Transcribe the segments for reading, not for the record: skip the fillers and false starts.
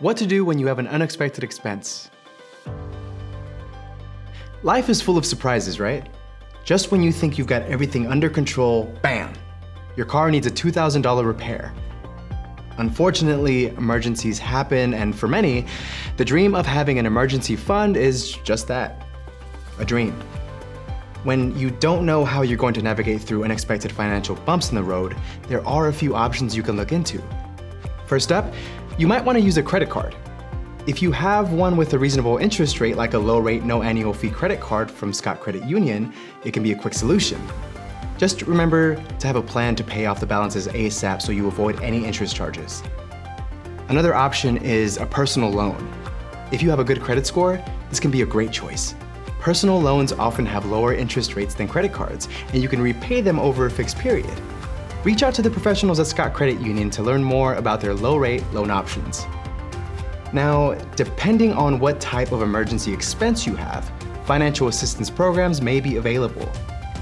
What to do when you have an unexpected expense. Life is full of surprises, right? Just when you think you've got everything under control, bam! Your car needs a $2,000 repair. Unfortunately, emergencies happen, and for many, the dream of having an emergency fund is just that, a dream. When you don't know how you're going to navigate through unexpected financial bumps in the road, there are a few options you can look into. First up, you might want to use a credit card. If you have one with a reasonable interest rate, like a low-rate, no annual fee credit card from Scott Credit Union, it can be a quick solution. Just remember to have a plan to pay off the balances ASAP so you avoid any interest charges. Another option is a personal loan. If you have a good credit score, this can be a great choice. Personal loans often have lower interest rates than credit cards, and you can repay them over a fixed period. Reach out to the professionals at Scott Credit Union to learn more about their low-rate loan options. Now, depending on what type of emergency expense you have, financial assistance programs may be available.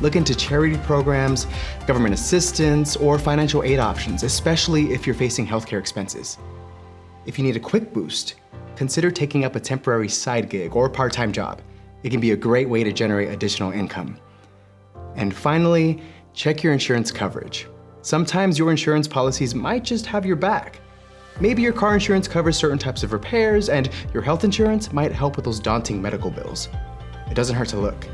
Look into charity programs, government assistance, or financial aid options, especially if you're facing healthcare expenses. If you need a quick boost, consider taking up a temporary side gig or part-time job. It can be a great way to generate additional income. And finally, check your insurance coverage. Sometimes your insurance policies might just have your back. Maybe your car insurance covers certain types of repairs, and your health insurance might help with those daunting medical bills. It doesn't hurt to look.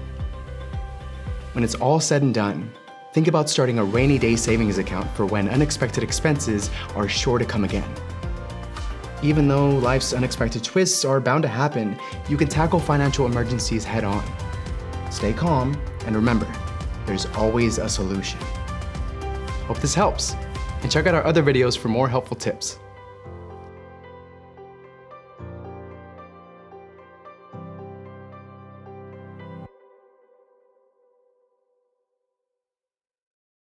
When it's all said and done, think about starting a rainy day savings account for when unexpected expenses are sure to come again. Even though life's unexpected twists are bound to happen, you can tackle financial emergencies head on. Stay calm, and remember, there's always a solution. Hope this helps, and check out our other videos for more helpful tips.